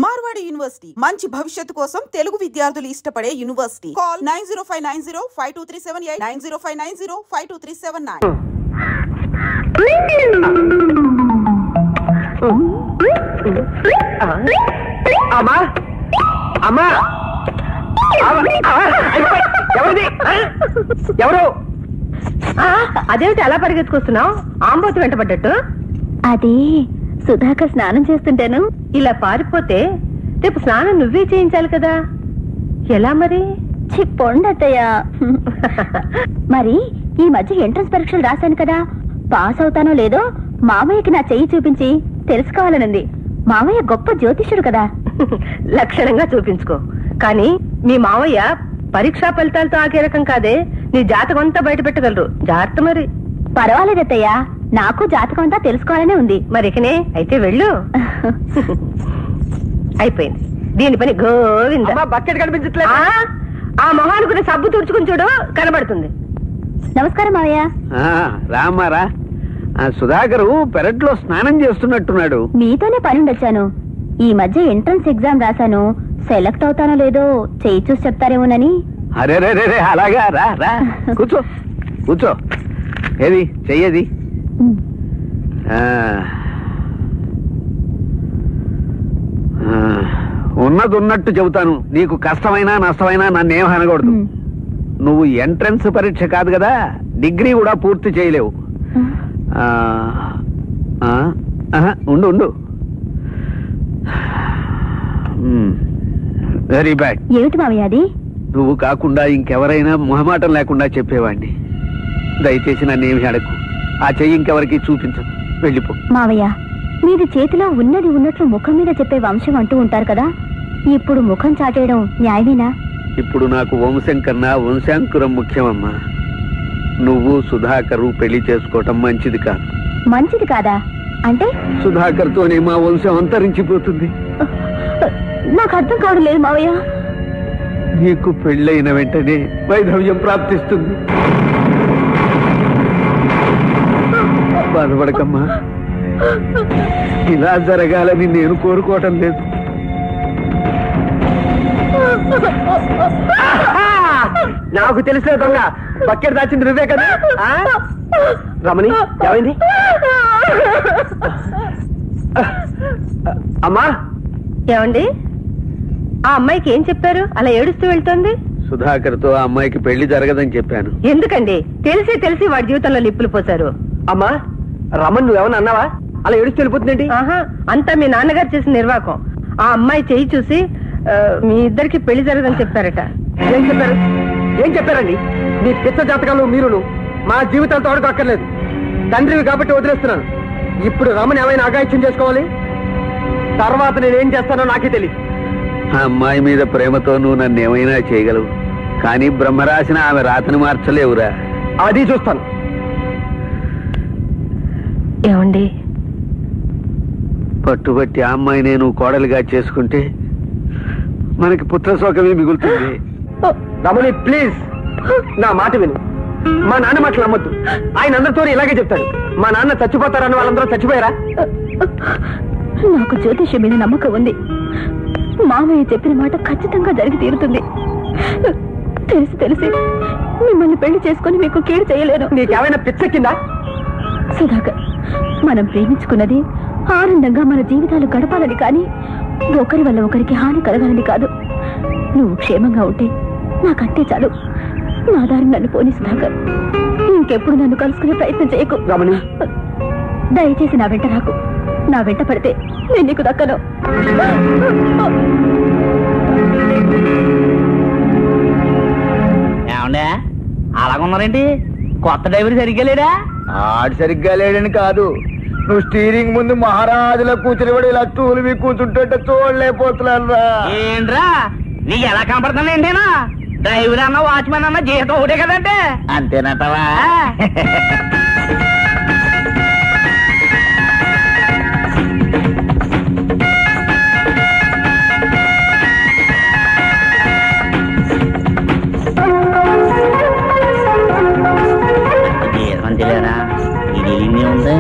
Marwadi university మంచి భవిష్యత్తు కోసం తెలుగు విద్యార్థులు ఇష్టపడే యూనివర్సిటీ. కాల్ 9059052378 9059052379. అమ్మా అమ్మా ఎవరు? అదేమిటి అలా పరిగెత్తుకొస్తున్నావు? ఆంబోతు వెంటబడ్డట్టు. అది సుధాకర్ స్నానం చేస్తుంటాను. ఇలా పారిపోతే రేపు స్నానం నువ్వే చేయించాలి కదా, ఎలా మరి? చిప్పొండత్తయ్యా. మరి ఈ మధ్య ఎంట్రన్స్ పరీక్షలు రాశాను కదా, పాస్ అవుతానో లేదో మామయ్యకి నా చెయ్యి చూపించి తెలుసుకోవాలనుంది. మామయ్య గొప్ప జ్యోతిష్యుడు కదా. లక్షణంగా చూపించుకో, కానీ మీ మామయ్య పరీక్షా ఫలితాలతో ఆగే రకం కాదే. నీ జాతకం అంతా బయట పెట్టగలరు. జాగ్రత్త మరి. పర్వాలేదత్తయ్యా, నాకు జాతకం అంతా తెలుసుకోవాలనే ఉంది. మరికనే అయితే వెళ్ళు. అయిపోయింది దీని పని. గోవింద. బకెట్ కనిపించట్లేదు. ఆ మొహానికి సబ్బు తుడుచుకుని చూడు, కనబడుతుంది. నమస్కారం మావయ్య. రామారా, సుధాకరు పెరట్లో స్నానం చేస్తున్నట్టున్నాడు. మీతోనే పని ఉండొచ్చాను. ఈ మధ్య ఎంట్రన్స్ ఎగ్జామ్ రాశాను, సెలెక్ట్ అవుతానో లేదో చెయ్యి చూసి చెప్తారేమోనని. అరే రే రే, అలాగా? రా రా, కూర్చో కూర్చో. ఏది చెయ్యది? ఉన్నది ఉన్నట్టు చెబుతాను. నీకు కష్టమైనా నష్టమైనా నన్నేం అనకూడదు. నువ్వు ఎంట్రన్స్ పరీక్ష కాదు కదా, డిగ్రీ కూడా పూర్తి చేయలేవు. ఉండు ఉండు. Very bad. ఏమిటి మావయ్య అది? నువ్వు కాకుండా ఇంకెవరైనా మొహమాటం లేకుండా చెప్పేవాడిని. దయచేసి నన్నేమి అడగకు. ఆ చెయ్యి ఇంకెవరికి చూపించదు. వెళ్ళిపో. మావయ్య, మీది చేతిలో ఉన్నది ఉన్నట్లు ముఖం మీద చెప్పే వంశం అంటూ ఉంటారు కదా, ఇప్పుడు ముఖం చాటేయడం న్యాయమేనా? ఇప్పుడు నాకు వంశం కన్నా వంశాంకురం ముఖ్యమమ్మా. నువ్వు సుధాకరు పెళ్లి చేసుకోవటం మంచిది కాదు. మంచిది కాదా అంటే? సుధాకర్ తోనే మా వంశం అంతరించిపోతుంది. నాకు అర్థం కావడం లేదు మావయ్య. నీకు పెళ్ళైన వెంటనే వైధవ్యం ప్రాప్తిస్తుంది. బాధపడకమ్మా, ఇలా జరగాలని నేను కోరుకోవటం లేదు. నాకు తెలిసిన దొంగ బకెట్ దాచింది నువ్వే కదా. రమణి, ఏమైంది అమ్మా? ఏమండి, ఆ అమ్మాయికి ఏం చెప్పారు అలా ఏడుస్తూ వెళ్తోంది? సుధాకర్ తో ఆ అమ్మాయికి పెళ్లి జరగదని చెప్పాను. ఎందుకండి? తెలిసి తెలిసి వాడి జీవితంలో నిప్పులు పోశారు. అమ్మా, రమణ్ నువ్వేమన్నా అన్నావా? అలా ఏడుస్తూ వెళ్ళిపోతుందేంటి? అంతా మీ నాన్నగారు చేసిన నిర్వాకం. ఆ అమ్మాయి చెయ్యి చూసి మీ ఇద్దరికి పెళ్లి జరగదని చెప్పారట. ఏం చెప్పారు? ఏం చెప్పారండి? మీ పిచ్చ జాతకాలు మీరును మా జీవితాలతో అక్కర్లేదు. తండ్రివి కాబట్టి వదిలేస్తున్నాను. ఇప్పుడు రమణ్ ఏమైనా అగాయిత్యం చేసుకోవాలి, తర్వాత నేనేం చేస్తానో నాకే తెలియదు. ఆ అమ్మాయి మీద ప్రేమతో నువ్వు నన్ను ఏమైనా చేయగలవు, కానీ బ్రహ్మరాసిన ఆమె రాతని మార్చలేవురా. అది చూస్తాను. ఏమండి, పట్టుబట్టి ఆ అమ్మాయి నేను కోడలిగా చేసుకుంటే మనకి పుత్రశోకమే మిగులుతుంది. రమణి ప్లీజ్, నా మాట విను. మా నాన్న మాటలు నమ్మొద్దు. ఆయన అందరితో ఇలాగే చెప్తాడు. మా నాన్న చచ్చిపోతారన్న వాళ్ళందరూ చచ్చిపోయారా? నాకు జ్యోతిష్యం మీద నమ్మకం ఉంది. మామయ్య చెప్పిన మాట ఖచ్చితంగా జరిగి తీరుతుంది. తెలిసి తెలిసి మిమ్మల్ని పెళ్లి చేసుకుని మీకు కీడు చేయలేను. నీకేమైనా పిచ్చెక్కిందా? సుధాకర్, మనం ప్రేమించుకున్నది ఆనందంగా మన జీవితాలు గడపాలని, కానీ ఒకరి వల్ల ఒకరికి హాని కలగాలని కాదు. నువ్వు క్షేమంగా ఉంటే నాకంతే చాలు. నా దారి నన్ను పోని సుధాకర్. ఇంకెప్పుడు నన్ను కలుసుకునే ప్రయత్నం చేయకు. రమణి, దయచేసి నా వెంట రాకు. నా వెంట పడితే నేను నీకు దక్కను. ఏమండే అలాగున్నారేంటి? కొత్త డ్రైవర్ సరిగ్గా లేడా? ఆడు సరిగ్గా లేడని కాదు, నువ్వు స్టీరింగ్ ముందు మహారాజులో కూర్చుని పడి ఇలా టూలు మీ కూర్చుంటుంటే చూడలేకపోతున్నాను రా. ఏంట్రా నీకు ఎలా కనపడుతున్నా? ఏంటేనా డ్రైవర్ అన్న వాచ్మెన్ అన్న జీతం ఒకటే కదంటే. అంతేనంటావా? తెలియరా ఇది ఉంది.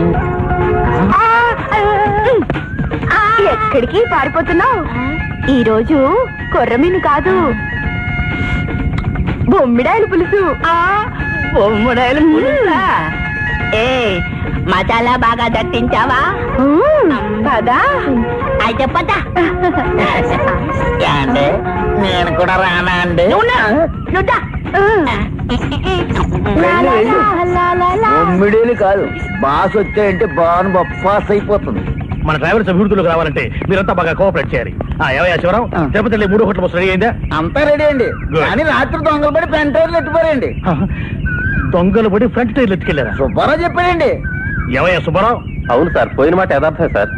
ఎక్కడికి పారిపోతున్నావు? ఈ రోజు కొర్రమీను కాదు, బొమ్మిడాయలు పులుసు. బొమ్మిడాయలు పులుసా? ఏ మసాలా బాగా దట్టించావా? కదా అయితే పద. అంటే నేను కూడా రానా అండి? బొమ్మిడీలు కాదు, బాస్ వచ్చాయంటే బాను బొప్పాస్ అయిపోతుంది. మన డ్రైవర్స్ అభివృద్ధిలోకి రావాలంటే మీరంతా బాగా కోఆపరేట్ చేయాలి. ఏవయ్యా Sivaram, Tirupati 3 hotel bus ready అయిందా? అంతా రెడీ అండి, కానీ రాత్రి దొంగలు పడి ఫ్రంట్ టైర్లు ఎత్తిపోయారండి. దొంగలు పడి ఫ్రంట్ టైర్లు ఎత్తుకెళ్లారా? సుబ్బారావు చెప్పాడండి. ఏవయ్యా సుబ్బారావు? అవును సార్, పోయిన మాట యథార్థమే సార్.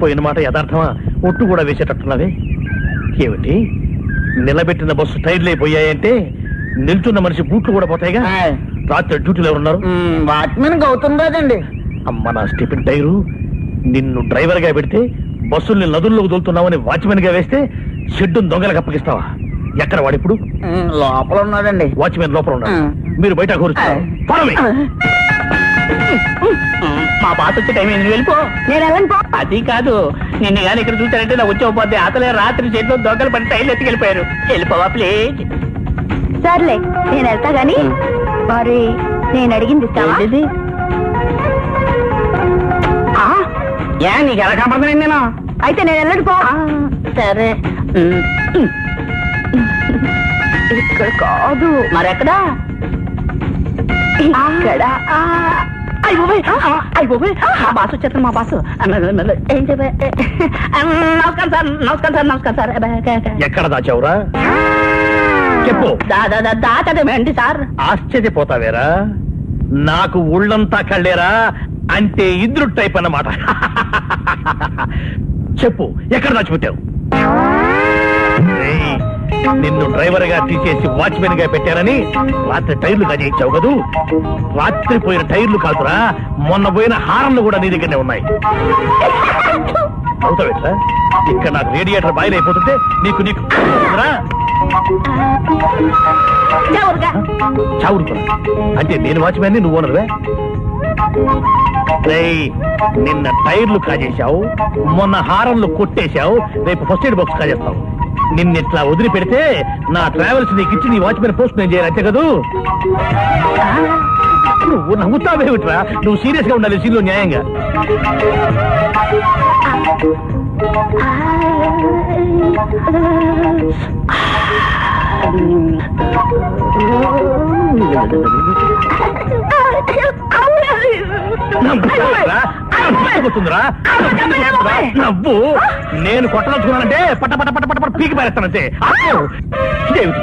పోయిన మాట యథార్థమా? ఒట్టు కూడా వేసేటట్టున్నది ఏమిటి? నిలబెట్టిన బస్సు టైర్లు అయిపోయాయంటే నిల్చున్న మనిషి బూట్లు కూడా పోతాయిగా. రాత్రి డ్యూటీలో ఎవరున్నారు? వాచ్మెన్ గౌతమ్ రాజండి. అమ్మ నా స్టీఫెన్ టైరు, నిన్ను డ్రైవర్ గా పెడితే బస్సుల్ని నదుల్లోకి దొలుతున్నావని వాచ్మెన్ గా వేస్తే షెడ్డును దొంగలకు అప్పగిస్తావా? ఎక్కడ వాడు ఇప్పుడు? లోపల ఉన్నాడండి. వాచ్మెన్ లోపల ఉన్నాడు, మీరు బయట కూర్చున్నారు. మా బాస్ వచ్చే టైం ఏంది, వెళ్ళిపో. నేను వెళ్ళను పో. అది కాదు, నిన్ను కానీ ఇక్కడ చూసారంటే నా వచ్చేపోద్ది. అసలే రాత్రి చేతిలో దొంగలు పడి టైర్లు ఎత్తుకెళ్ళిపోయారు. వెళ్ళిపోవా ప్లీజ్. సర్లే నేను వెళ్తా గాని మరి నేను అడిగింది ఇస్తావా? ఏ నీకు ఎలా కనపడుతున్నాను నేను? అయితే నేను వెళ్ళను పో. సరే, ఇక్కడ కాదు, మరెక్కడా? ఇక్కడ. మా బాసు వచ్చేస్తాను. మా బాసు ఏం చెప్పా? నమస్కారం సార్, నమస్కారం సార్, నమస్కారం సార్. ఎక్కడ దాచావురా? చెప్పు. దాచడమేంటి సార్? ఆశ్చర్యపోతావేరా? నాకు ఊళ్ళంతా కళ్ళేరా అంటే ఇద్దరు టైప్ అన్నమాట. చెప్పు, ఎక్కడ దాచిపెట్టావు? నిన్ను డ్రైవర్ గా తీసేసి వాచ్మెన్ గా పెట్టారని రాత్రి టైర్లు కాజేయించావు కదూ. రాత్రి పోయిన టైర్లు కాదురా, మొన్న పోయిన హారంలు కూడా నీ దగ్గరనే ఉన్నాయి. అవుతావేట్రా? ఇక్కడ నాకు రేడియేటర్ బాయిల్ అయిపోతుంటే నీకు చావురుకున్నా అంటే నేను వాచ్మెన్, నువ్వు ఓనర్వే. నిన్న టైర్లు కాజేశావు, మొన్న హారంలు కొట్టేశావు, రేపు ఫస్ట్ ఎయిడ్ బాక్స్ కాజేస్తావు. నిన్నిట్లా వదిలి పెడితే నా ట్రావెల్స్ నీకు ఇచ్చి నీ వాచ్మెన్ పోస్ట్ నేను చేయాలి, అంతే కదూ? నువ్వు నవ్వుతావేమిట్రా? నువ్వు సీరియస్ గా ఉండాలి సీన్లో న్యాయంగా. నవ్వు నేను కొట్టదలుచుకున్నానంటే పట్ట పట్ట పట్ట పట్ట పట్ట పీకి పారేస్తానంటే. ఇదేమిటి?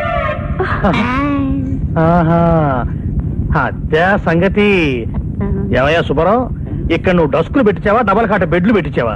అదే సంగతి. ఏమయ్యా సుబ్బారావు, ఇక్కడ నువ్వు డస్కులు పెట్టించావా, డబల్ కాట బెడ్లు పెట్టించావా?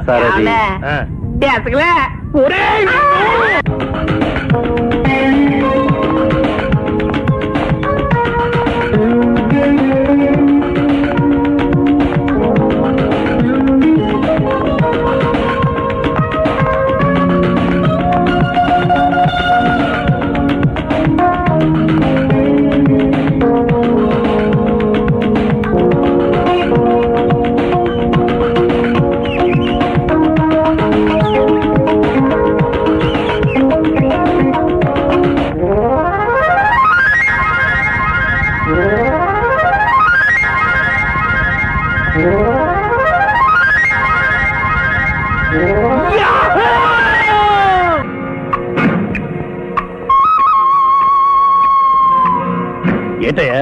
ఏంటయ్యా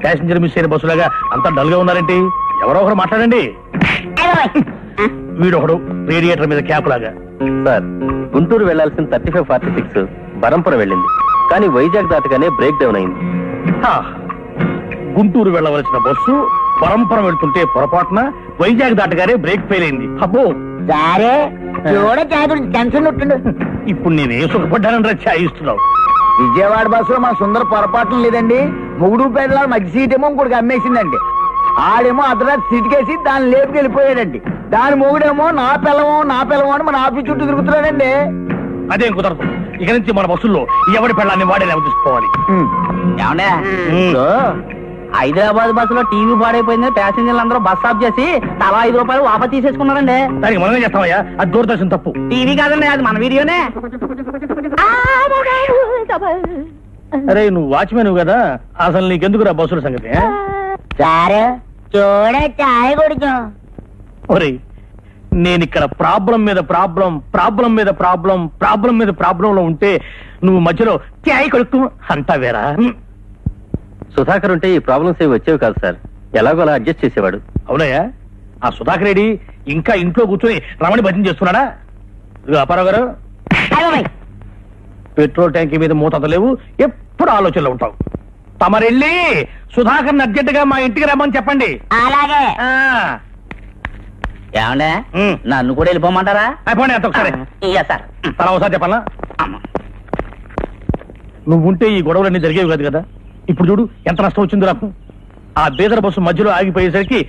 ప్యాసింజర్ మిస్ అయిన బస్సులాగా అంతా డల్ గా ఉన్నారేంటి? ఎవరో ఒకరు మాట్లాడండి. వీడొకడు రేడియేటర్ మీద క్యాప్ లాగా. సార్, గుంటూరు వెళ్లాల్సిన 3546 బరంపురం వెళ్ళింది, కానీ వైజాగ్ దాటగానే బ్రేక్ డౌన్ అయింది. గుంటూరు వెళ్ళవలసిన బస్సు పరంపరం వెళ్తుంటే పొరపాటున వైజాగ్ దాటగానే బ్రేక్ ఫెయిల్ అయింది. అబ్బో సరే టెన్షన్ ఉంటుండు. ఇప్పుడు నేనే సుఖపడ్డానని రచ్చాయిస్తున్నావు. విజయవాడ బస్సులో మన సుందర పొరపాట్లు లేదండి. ముగుడు పేదల మధ్య సీట్ ఏమో ఇంకోటికి అమ్మేసిందండి. ఆడేమో అర్ధరాత్రి సీటుకేసి దాన్ని లేపుకి వెళ్ళిపోయాడండి. దాని మొగుడేమో నా పిల్లమో అని మన ఆఫీస్ చుట్టూ తిరుగుతున్నాడండి. అదేం కుదరదు. ఇక నుంచి మన బస్సుల్లో ఎవరి పెళ్ళాన్ని వాడేలా తీసుకోవాలి. హైదరాబాద్ బస్సులో టీవీ పాడైపోయింది, ప్యాసింజర్లు అందరూ బస్ ఆఫ్ చేసి తలా 5 రూపాయలు వాపస్ తీసేసుకున్నారండి. దానికి మనమే చేస్తామయ్యా, అది దూరదర్శన్ తప్పు. టీవీ కాదండి, అది మన వీడియోనే. అరే నువ్వు వాచ్మెన్ కదా, అసలు నీకెందుకురా బస్సుల సంగతి? సరే చూడ చాయ్ కుడిచా. ఒరేయ్, నేను ఇక్కడ ప్రాబ్లం మీద ప్రాబ్లంలో ఉంటే నువ్వు మధ్యలో చాయ్ కొడుతూ అంటావేరా? సుధాకర్ ఉంటే ఈ ప్రాబ్లమ్స్ ఏవి వచ్చేవి కాదు సార్, ఎలాగో అలా అడ్జస్ట్ చేసేవాడు. అవునయ్యా, ఆ సుధాకర్ రెడ్డి ఇంకా ఇంట్లో కూర్చొని రమణి భజన చేస్తున్నాడా? ఇదిగో అప్పారావు గారు, పెట్రోల్ ట్యాంకీ మీద మూత లేవు, ఎప్పుడు ఆలోచనలో ఉంటావు. తమరెళ్ళి సుధాకర్ అర్జెంట్ గా మా ఇంటికి రమ్మని చెప్పండి. అలాగే. ఏమండే నన్ను కూడా వెళ్ళిపోమంటారా? అయిపోండి అంత ఒకసారి. సార్ తలా ఒకసారి చెప్పాలా? నువ్వుంటే ఈ గొడవలన్నీ జరిగేవి కాదు కదా. ఇప్పుడు చూడు ఎంత నష్టం వచ్చిందో నాకు. ఆ బేదర్ బస్సు మధ్యలో ఆగిపోయేసరికి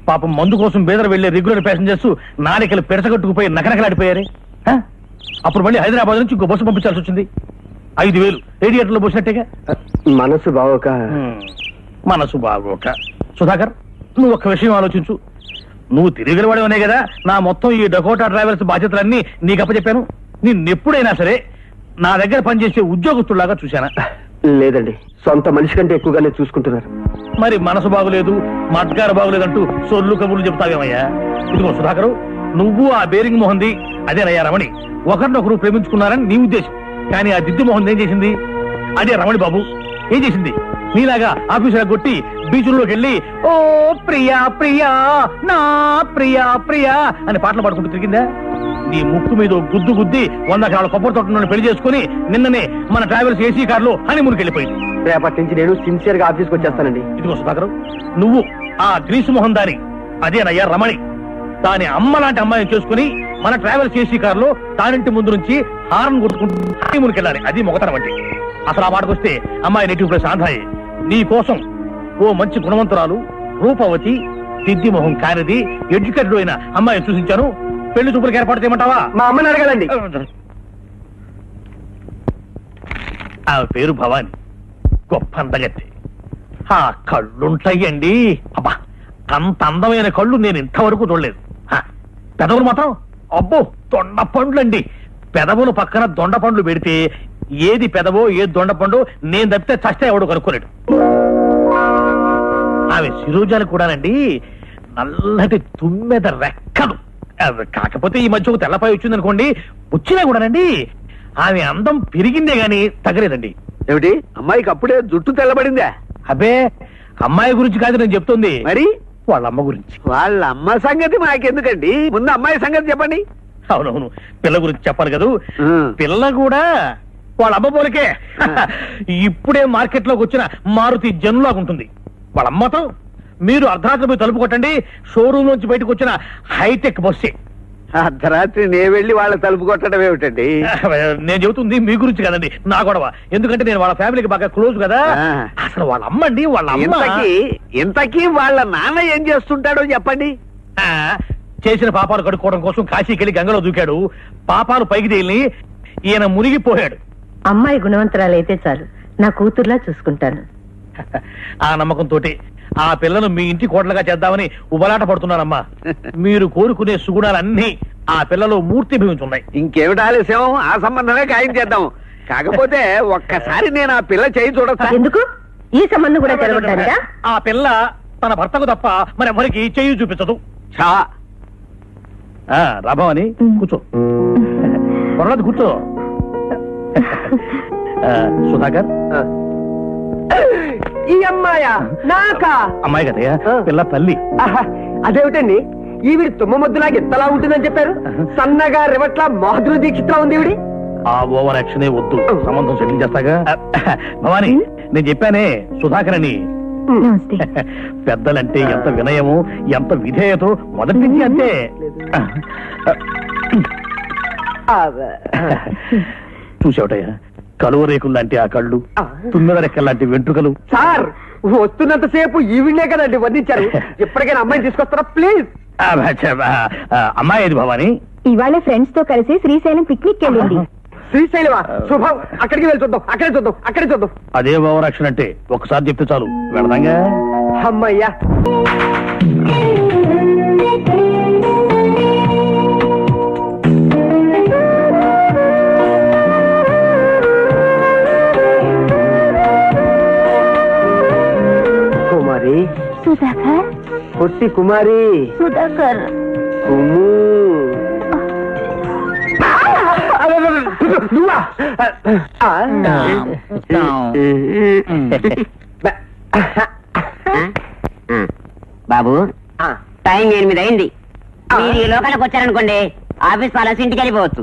పాపం మందు కోసం బేదర్ వెళ్లే రెగ్యులర్ ప్యాసింజర్స్ నాలికలు పెరసగట్టుకుపోయి నకనకలాడిపోయారు. అప్పుడు మళ్ళీ హైదరాబాద్ నుంచి ఇంకో బస్సు పంపించాల్సి వచ్చింది. 5,000 రేడియేటర్లో పోసినట్టేగా. మనసు బాగోక సుధాకర్, నువ్వు ఒక్క విషయం ఆలోచించు. నువ్వు తిరిగిలవాడేవనే కదా నా మొత్తం ఈ డకోటా ట్రావెల్స్ బాధ్యతలన్నీ నీకు అప్పచెప్పాను. నిన్నెప్పుడైనా సరే నా దగ్గర పనిచేసే ఉద్యోగస్తులాగా చూశానా? లేదండి, సొంత మనిషి కంటే ఎక్కువగానే చూసుకుంటున్నారు. మరి మనసు బాగులేదు, మడ్గారు బాగులేదంటూ సొల్లు కబుర్లు చెప్తావేమయ్యా? ఇదిగో సుధాకరు, నువ్వు ఆ బేరింగ్ మోహన్ది అదేనయ్యా రమణి ఒకరినొకరు ప్రేమించుకున్నారని నీ ఉద్దేశం. కానీ ఆ దిద్దు మోహన్ ఏం చేసింది? అదే రమణి బాబు ఏం చేసింది? నీలాగా ఆఫీసులో కొట్టి బీచ్లోకి వెళ్ళి ఓ ప్రియా ప్రియా నా ప్రియా ప్రియా అని పాటలు పాడుకుంటూ తిరిగిందా? నీ ముక్కు మీద గుద్దు గుద్ది 100 ఎకరాల కొబ్బరి తోటను పెళ్లి చేసుకుని నిన్ననే మన ట్రావెల్స్ ఏసీ కార్లో హనీమూన్కి వెళ్ళిపోయింది. రేపటి నుంచి నేను సిన్సియర్ గా ఆఫీస్కి వచ్చేస్తానండి. ఇదిగో సుధాకర్, నువ్వు ఆ గ్రీసు మోహన్ దాని అదేనయ్యా రమణి దాని అమ్మ లాంటి అమ్మాయిని చేసుకుని మన ట్రావెల్స్ ఏసీ కార్లో దానింటి ముందు నుంచి హార్న్ కొట్టుకుంటూ హనీమూన్కి వెళ్ళాలి. అది మొగతనం అంటే. అసలు ఆ మాటకొస్తే అమ్మాయి నెటివ్ ప్లేస్ ఆంధ్రాయే. నీ కోసం ఓ మంచి గుణవంతురాలు, రూపవతి, దిద్ది మొహం కానిది, ఎడ్యుకేటెడ్ అయిన అమ్మాయిని చూసించాను. పెళ్లి చూపులకు ఏర్పాటు చేయమంటావా? మా అమ్మని అడగాలండి. ఆ పేరు భవాని, గొప్ప అందగత్తి. ఆ కళ్ళుంటాయండి, అబ్బా అంత అందమైన కళ్ళు నేను ఇంతవరకు చూడలేదు. పెదవులు మాత్రం అబ్బో దొండ పండ్లండి. పెదవులు పక్కన దొండ పండ్లు పెడితే ఏది పెదవో ఏది దొండ పండు నేను తప్పితే చస్తే ఎవడు కనుక్కోలేడు. ఆమె శిరోజాలు కూడానండి నల్లటి తుమ్మెద రెక్కలు. కాకపోతే ఈ మధ్య ఒక తెల్లపై వచ్చింది అనుకోండి, వచ్చినా కూడానండి ఆమె అందం పెరిగిందే గాని తగ్గలేదండి. ఏమిటి అమ్మాయికి అప్పుడే జుట్టు తెల్లబడిందా? అబ్బే అమ్మాయి గురించి కాదు నేను చెప్తుంది, మరి వాళ్ళ అమ్మ గురించి. వాళ్ళ అమ్మ సంగతి మాకెందుకండి, ముందు అమ్మాయి సంగతి చెప్పండి. అవునవును, పిల్ల గురించి చెప్పాలి కదా. పిల్ల కూడా వాళ్ళ అమ్మ పోలికే. ఇప్పుడే మార్కెట్ లోకి వచ్చిన మారుతి జనులాగా ఉంటుంది. వాళ్ళ అమ్మతో మీరు అర్ధరాత్రి పోయి తలుపు కొట్టండి, షోరూమ్ నుంచి బయటకు వచ్చిన హైటెక్ బస్సే. అర్ధరాత్రి నే వెళ్ళి వాళ్ళ తలుపు కొట్టడం ఏమిటండి? నేను చెబుతుంది మీ గురించి కదండి, నా గొడవ. ఎందుకంటే నేను వాళ్ళ ఫ్యామిలీకి బాగా క్లోజ్ కదా. అసలు వాళ్ళ అమ్మ అండి, వాళ్ళ అమ్మ. ఇంతకీ వాళ్ళ నాన్న ఏం చేస్తుంటాడో చెప్పండి. చేసిన పాపాలు కడుక్కోవడం కోసం కాశీకి వెళ్ళి గంగలో దూకాడు. పాపాలు పైకి తేలి ఈయన మునిగిపోయాడు. అమ్మాయి గుణవంతురాలైతే చాలు, నా కూతుర్లా చూసుకుంటాను. ఆ నమ్మకంతో ఆ పిల్లను మీ ఇంటి కోటలుగా చేద్దామని ఉబలాట పడుతున్నానమ్మా. మీరు కోరుకునే సుగుణాలన్నీ ఆ పిల్లలో మూర్తి భవించున్నాయి. ఇంకేమిటి ఆలస్యం, ఆ సంబంధమే ఖాయం చేద్దాం. కాకపోతే ఒక్కసారి నేను ఆ పిల్ల చేయి చూడొచ్చా? ఎందుకు? ఈ సంబంధం కూడా జరగొద్దానిగా? ఆ పిల్ల తన భర్తకు తప్ప మరెవరికి చెయ్యి చూపించదు. రాభావని కూర్చో, పొరలేదు కూర్చో. సుధాకర్, ఈ అమ్మాయా? నాకా? అమ్మాయి కదయ్యా, పిల్ల తల్లి. అదేమిటండి, ఈవిడి తుమ్మ మొద్దులాగా ఎంతలా ఉంటుందని చెప్పారు? సన్నగా రివట్లా మాధురి దీక్షిత్లా ఉంది ఈవిడి. ఆ ఓవర్ యాక్షనే వద్దు, సంబంధం సెటిల్ చేస్తాగా. భవాని, నేను చెప్పానే సుధాకర్ అని. పెద్దలంటే ఎంత వినయము, ఎంత విధేయతో మొదటి నుంచి అంతే. చూసావుటయ్యా, కలువ రేకులు లాంటి ఆ కళ్ళు, తుమ్మెద రెక్కల లాంటి వెంట్రుకలు. సార్, వస్తున్నంతసేపు ఈవిడే కదండి వర్ణించారు. ఎప్పటికైనా అమ్మాయిని తీసుకొస్తారా ప్లీజ్? అమ్మాయి ఏది భవాని? ఇవాళ ఫ్రెండ్స్ తో కలిసి శ్రీశైలం పిక్నిక్ వెళ్ళింది. శ్రీశైలమా? శుభం, అక్కడికి వెళ్ళి చూద్దాం, అక్కడే చూద్దాం, అక్కడే చూద్దాం. అదే ఓవర్ యాక్షన్ అంటే ఒకసారి చెప్తే చాలు, వెళదాంగా. అమ్మయ్యా. కుమారి సుధాకర్, పొట్టి కుమారి సుధాకర్. నువ్వా? బాబు టైం 8 అయింది. మీరు ఈ లోకాలకు వచ్చారనుకోండి, ఆఫీస్ వాళ్ళ ఇంటికి వెళ్ళిపోవచ్చు.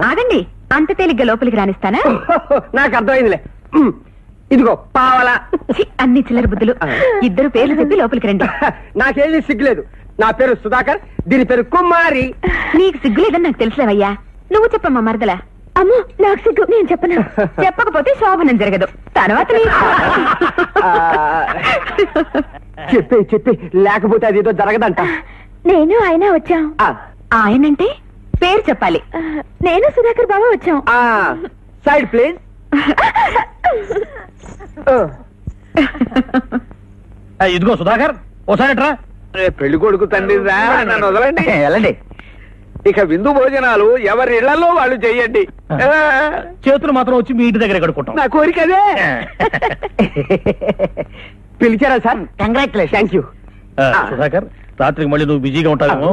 ఆగండి, అంత తేలిగ్గా లోపలికి రానిస్తానా? నాకు అర్థమైందిలే. ఇదిగో పావలా. అన్ని చిల్లర బుద్ధులు. ఇద్దరు పేర్లు చెప్పి లోపలికి రండి. నాకేమీ సిగ్గులేదు. నా పేరు సుధాకర్, దీని పేరు కుమారి. నీకు సిగ్గు లేదని నాకు తెలుసులేవయ్యా. నువ్వు చెప్పమ్మా మరదలా. అమ్మో నాకు సిగ్గు, నేను చెప్పను. చెప్పకపోతే శోభనం జరగదు. తర్వాత చెప్పి లేకపోతే అది ఏదో జరగదంట. నేను ఆయన వచ్చాం. ఆయనంటే పేరు చెప్పాలి. నేను సుధాకర్ బాబా వచ్చాం. Side please. ఇదిగో సుధాకర్, ఓసారి ఎట్రా. పెళ్లి కొడుకు తండ్రి నన్ను వదలండి. వెళ్ళండి. ఇక విందు భోజనాలు ఎవరి ఇళ్లలో వాళ్ళు చెయ్యండి. చేతులు మాత్రం వచ్చి మీ ఇంటి దగ్గర కడుక్కుంటాం. నా కోరిక అదే. పిలిచారా sir? Congratulation. Thank you. Sudhakar, రాత్రికి మళ్ళీ నువ్వు బిజీగా ఉంటావేమో.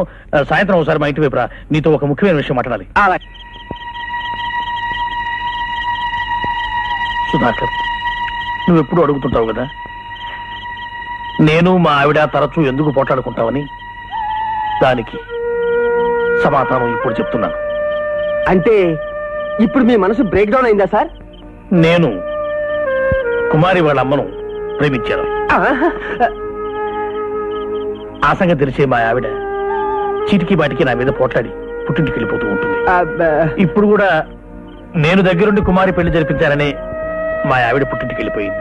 సాయంత్రం ఒకసారి మా ఇంటి వైపు రా, నీతో ఒక ముఖ్యమైన విషయం మాట్లాడాలి. సుధాకర్, నువ్వెప్పుడు అడుగుతుంటావు కదా, నేను మా ఆవిడ తరచూ ఎందుకు పోట్లాడుకుంటావని. దానికి సమాధానం ఇప్పుడు చెప్తున్నాను. అంటే ఇప్పుడు మీ మనసు బ్రేక్ డౌన్ అయిందా సార్? నేను కుమారి వాళ్ళ అమ్మను ప్రేమించాను. ఆ సంగతి తెలిసే మా ఆవిడ చీటికి బాటికి నా మీద పోట్లాడి పుట్టింటికి వెళ్ళిపోతూ ఉంటుంది. ఇప్పుడు కూడా నేను దగ్గరుండి కుమారి పెళ్లి జరిపించానని మా ఆవిడ పుట్టింటికి వెళ్ళిపోయింది.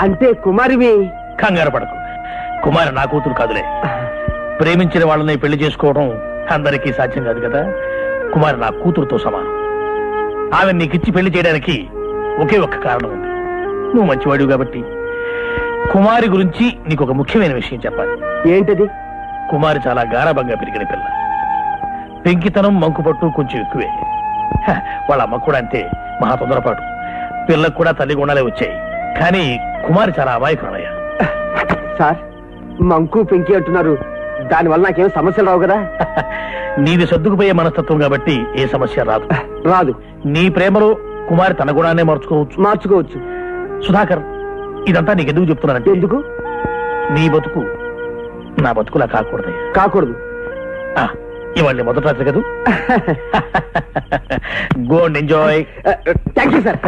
అంటే కుమారి కంగారు పడకు, కుమారి నా కూతురు కాదులే. ప్రేమించిన వాళ్ళని పెళ్లి చేసుకోవడం అందరికీ సాధ్యం కాదు కదా. కుమారి నా కూతురుతో సమానం. ఆమె నీకిచ్చి పెళ్లి చేయడానికి ఒకే ఒక్క కారణం ఉంది. నువ్వు మంచివాడివి కాబట్టి కుమారి గురించి నీకు ఒక ముఖ్యమైన విషయం చెప్పాలి. ఏంటది? కుమారి చాలా గారాబంగా పెరిగిన పిల్ల. పెంకితనం, మంకుపట్టు కొంచెం ఎక్కువే. వాళ్ళ అమ్మ కూడా అంతే, మహా తొందరపాటు. పిల్లకు కూడా తల్లి గుణాలే వచ్చాయి. కానీ కుమారి చాలా అమాయకురాలయ్యా. సార్, మంకు పెంకి అంటున్నారు, దానివల్ల నాకేం సమస్యలు రావు కదా? నీది సర్దుకుపోయే మనస్తత్వం కాబట్టి ఏ సమస్య రాదు. రాదు. నీ ప్రేమలో కుమారి తన గుణాన్నే మార్చుకోవచ్చు. సుధాకర్, ఇదంతా నీకెందుకు చెప్తున్నానంటే, ఎందుకు? నీ బతుకు నా బతుకులా కాకూడదయ్యా. కాకూడదు. ఇవాళ మొదటి రాత్రి కదా. Go and enjoy. Thank you sir.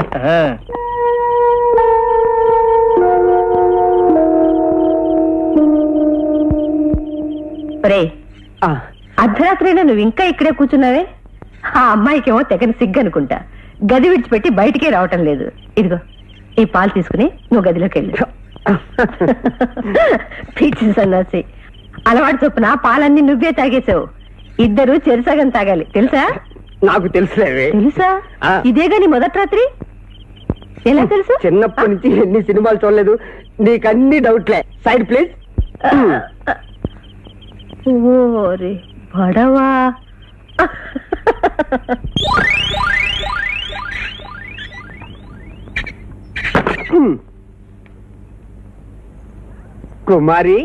అర్ధరాత్రైనా నువ్వు ఇంకా ఇక్కడే కూర్చున్నావే? ఆ అమ్మాయికేమో తెగని సిగ్గు అనుకుంటా, గది విడిచిపెట్టి బయటికే రావటం లేదు. ఇదిగో ఈ పాలు తీసుకుని నువ్వు గదిలోకి వెళ్ళు. పిచ్చి సన్నాసి, అలవాటు చొప్పున పాలన్నీ నువ్వే తాగేసావు. ఇద్దరు చెరుసగం తాగాలి, తెలుసా? నాకు తెలుసులేవే. తెలుసా? ఇదేగా నీ మొదటి రాత్రి. ఎలా తెలుసు? చిన్నప్పటి నుంచి ఎన్ని సినిమాలు చూడలేదు, నీకన్ని డౌట్లే. Side please. ఓరే బడవా. కుమారి,